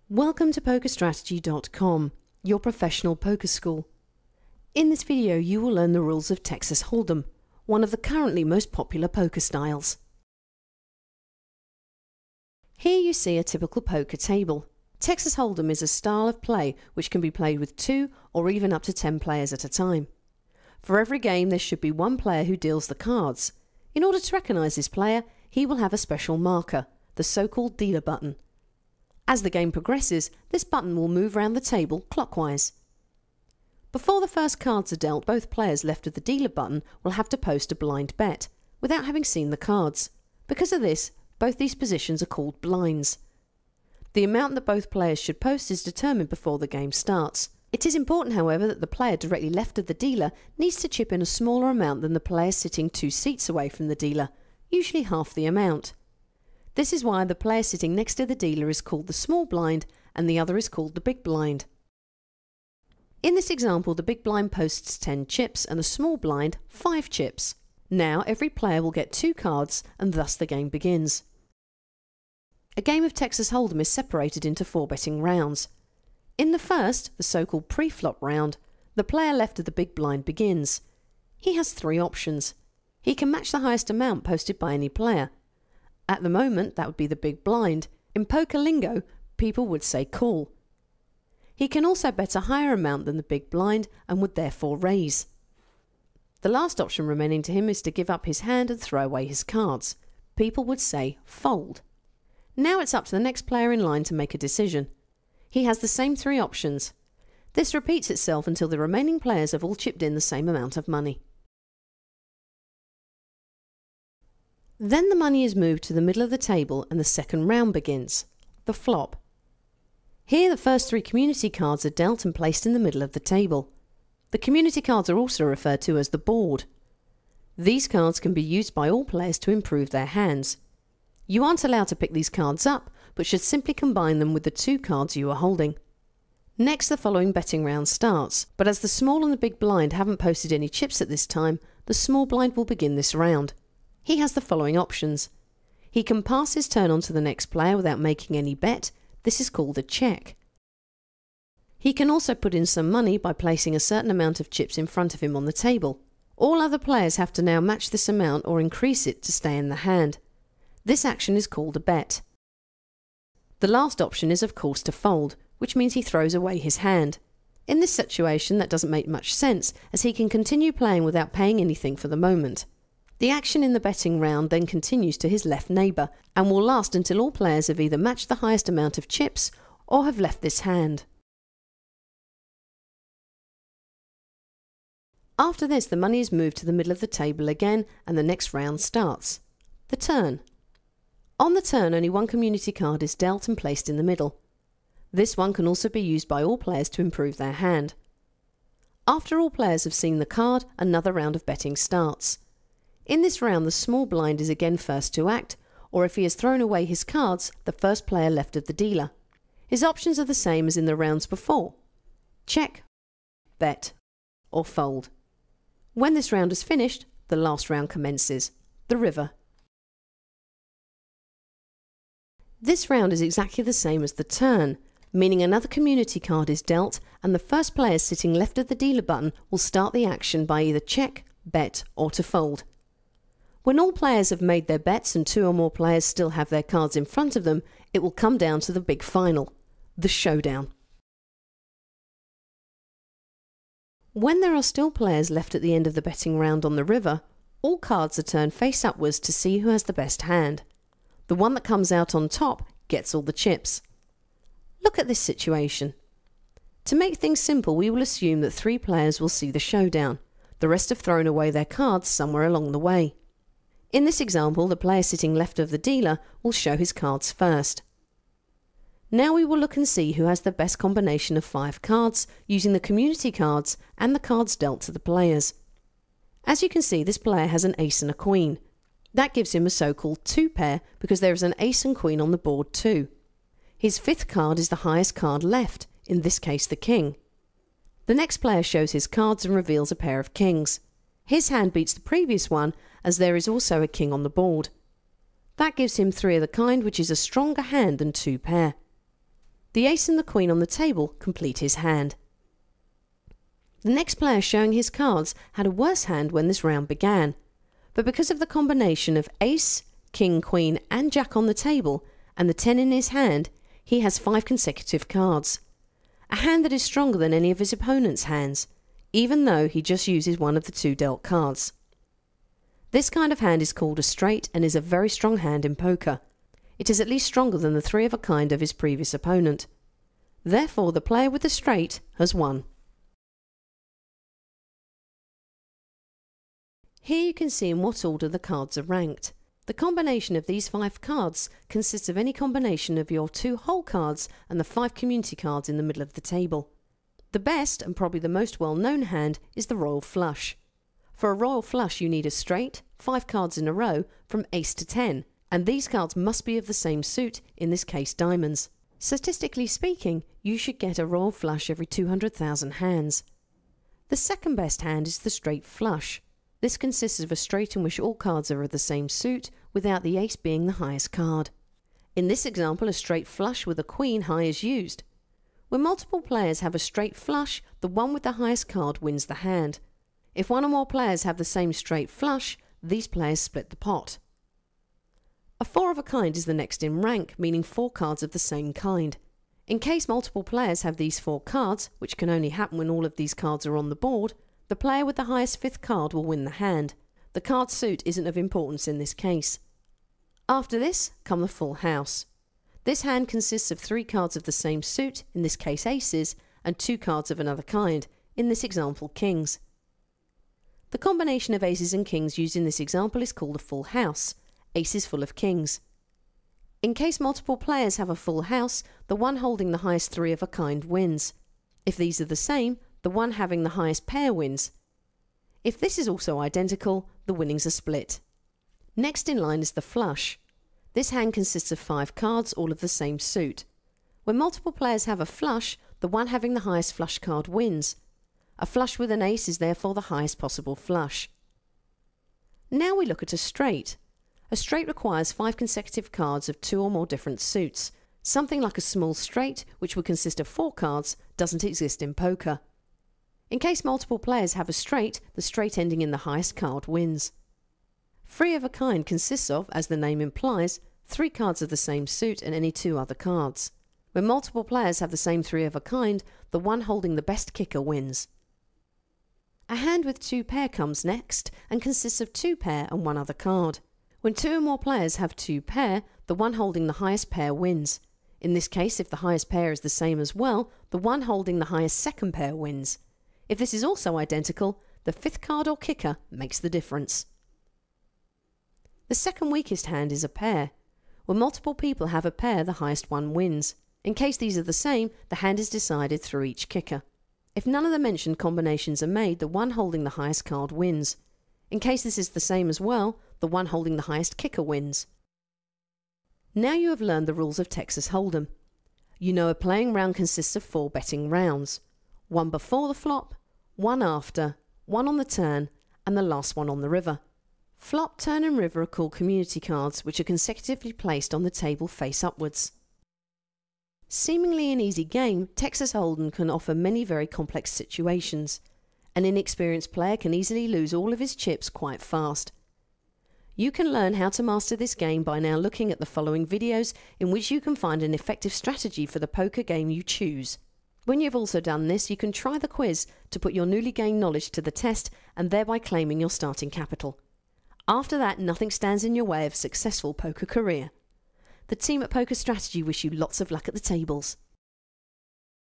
Welcome to PokerStrategy.com, your professional poker school. In this video you will learn the rules of Texas Hold'em, one of the currently most popular poker styles. Here you see a typical poker table. Texas Hold'em is a style of play which can be played with 2 or even up to 10 players at a time. For every game there should be one player who deals the cards. In order to recognise this player, he will have a special marker, the so-called dealer button. As the game progresses, this button will move around the table clockwise. Before the first cards are dealt, both players left of the dealer button will have to post a blind bet, without having seen the cards. Because of this, both these positions are called blinds. The amount that both players should post is determined before the game starts. It is important, however, that the player directly left of the dealer needs to chip in a smaller amount than the player sitting 2 seats away from the dealer, usually half the amount. This is why the player sitting next to the dealer is called the small blind and the other is called the big blind. In this example, the big blind posts 10 chips and the small blind 5 chips. Now every player will get 2 cards and thus the game begins. A game of Texas Hold'em is separated into 4 betting rounds. In the first, the so-called pre-flop round, the player left of the big blind begins. He has 3 options. He can match the highest amount posted by any player. At the moment, that would be the big blind. In poker lingo, people would say call. He can also bet a higher amount than the big blind and would therefore raise. The last option remaining to him is to give up his hand and throw away his cards. People would say fold. Now it's up to the next player in line to make a decision. He has the same 3 options. This repeats itself until the remaining players have all chipped in the same amount of money. Then the money is moved to the middle of the table and the second round begins, the flop. Here the first 3 community cards are dealt and placed in the middle of the table. The community cards are also referred to as the board. These cards can be used by all players to improve their hands. You aren't allowed to pick these cards up, but should simply combine them with the 2 cards you are holding. Next the following betting round starts, but as the small and the big blind haven't posted any chips at this time, the small blind will begin this round. He has the following options. He can pass his turn on to the next player without making any bet. This is called a check. He can also put in some money by placing a certain amount of chips in front of him on the table. All other players have to now match this amount or increase it to stay in the hand. This action is called a bet. The last option is of course to fold, which means he throws away his hand. In this situation that doesn't make much sense, as he can continue playing without paying anything for the moment. The action in the betting round then continues to his left neighbour and will last until all players have either matched the highest amount of chips or have left this hand. After this, the money is moved to the middle of the table again and the next round starts. The turn. On the turn, only one community card is dealt and placed in the middle. This one can also be used by all players to improve their hand. After all players have seen the card, another round of betting starts. In this round, the small blind is again first to act, or if he has thrown away his cards, the first player left of the dealer. His options are the same as in the rounds before. Check, bet, or fold. When this round is finished, the last round commences, the river. This round is exactly the same as the turn, meaning another community card is dealt and the first player sitting left of the dealer button will start the action by either check, bet, or to fold. When all players have made their bets and 2 or more players still have their cards in front of them, it will come down to the big final, the showdown. When there are still players left at the end of the betting round on the river, all cards are turned face upwards to see who has the best hand. The one that comes out on top gets all the chips. Look at this situation. To make things simple, we will assume that 3 players will see the showdown. The rest have thrown away their cards somewhere along the way. In this example, the player sitting left of the dealer will show his cards first. Now we will look and see who has the best combination of 5 cards using the community cards and the cards dealt to the players. As you can see, this player has an ace and a queen. That gives him a so-called 2 pair because there is an ace and queen on the board too. His 5th card is the highest card left, in this case the king. The next player shows his cards and reveals a pair of kings. His hand beats the previous one as there is also a king on the board. That gives him 3 of the kind, which is a stronger hand than 2 pair. The ace and the queen on the table complete his hand. The next player showing his cards had a worse hand when this round began, but because of the combination of ace, king, queen and jack on the table and the 10 in his hand, he has 5 consecutive cards. A hand that is stronger than any of his opponent's hands, even though he just uses one of the 2 dealt cards. This kind of hand is called a straight and is a very strong hand in poker. It is at least stronger than the 3 of a kind of his previous opponent. Therefore, the player with the straight has won. Here you can see in what order the cards are ranked. The combination of these 5 cards consists of any combination of your 2 whole cards and the 5 community cards in the middle of the table. The best and probably the most well-known hand is the royal flush. For a royal flush you need a straight, 5 cards in a row from ace to 10, and these cards must be of the same suit, in this case diamonds. Statistically speaking, you should get a royal flush every 200,000 hands. The second best hand is the straight flush. This consists of a straight in which all cards are of the same suit, without the ace being the highest card. In this example, a straight flush with a queen high is used. When multiple players have a straight flush, the one with the highest card wins the hand. If one or more players have the same straight flush, these players split the pot. A 4 of a kind is the next in rank, meaning 4 cards of the same kind. In case multiple players have these 4 cards, which can only happen when all of these cards are on the board, the player with the highest 5th card will win the hand. The card suit isn't of importance in this case. After this come the full house. This hand consists of 3 cards of the same suit, in this case aces, and 2 cards of another kind, in this example kings. The combination of aces and kings used in this example is called a full house. Aces full of kings. In case multiple players have a full house, the one holding the highest 3 of a kind wins. If these are the same, the one having the highest pair wins. If this is also identical, the winnings are split. Next in line is the flush. This hand consists of 5 cards, all of the same suit. When multiple players have a flush, the one having the highest flush card wins. A flush with an ace is therefore the highest possible flush. Now we look at a straight. A straight requires 5 consecutive cards of 2 or more different suits. Something like a small straight, which would consist of 4 cards, doesn't exist in poker. In case multiple players have a straight, the straight ending in the highest card wins. 3 of a kind consists of, as the name implies, 3 cards of the same suit and any 2 other cards. When multiple players have the same 3 of a kind, the one holding the best kicker wins. A hand with 2 pair comes next and consists of 2 pair and 1 other card. When 2 or more players have 2 pair, the one holding the highest pair wins. In this case, if the highest pair is the same as well, the one holding the highest second pair wins. If this is also identical, the 5th card or kicker makes the difference. The second weakest hand is a pair. When multiple people have a pair, the highest one wins. In case these are the same, the hand is decided through each kicker. If none of the mentioned combinations are made, the one holding the highest card wins. In case this is the same as well, the one holding the highest kicker wins. Now you have learned the rules of Texas Hold'em. You know a playing round consists of 4 betting rounds. 1 before the flop, 1 after, 1 on the turn, and the last one on the river. Flop, turn and river are called community cards, which are consecutively placed on the table face upwards. Seemingly an easy game, Texas Hold'em can offer many very complex situations. An inexperienced player can easily lose all of his chips quite fast. You can learn how to master this game by now looking at the following videos, in which you can find an effective strategy for the poker game you choose. When you've also done this, you can try the quiz to put your newly gained knowledge to the test and thereby claiming your starting capital. After that, nothing stands in your way of a successful poker career. The team at Poker Strategy wish you lots of luck at the tables.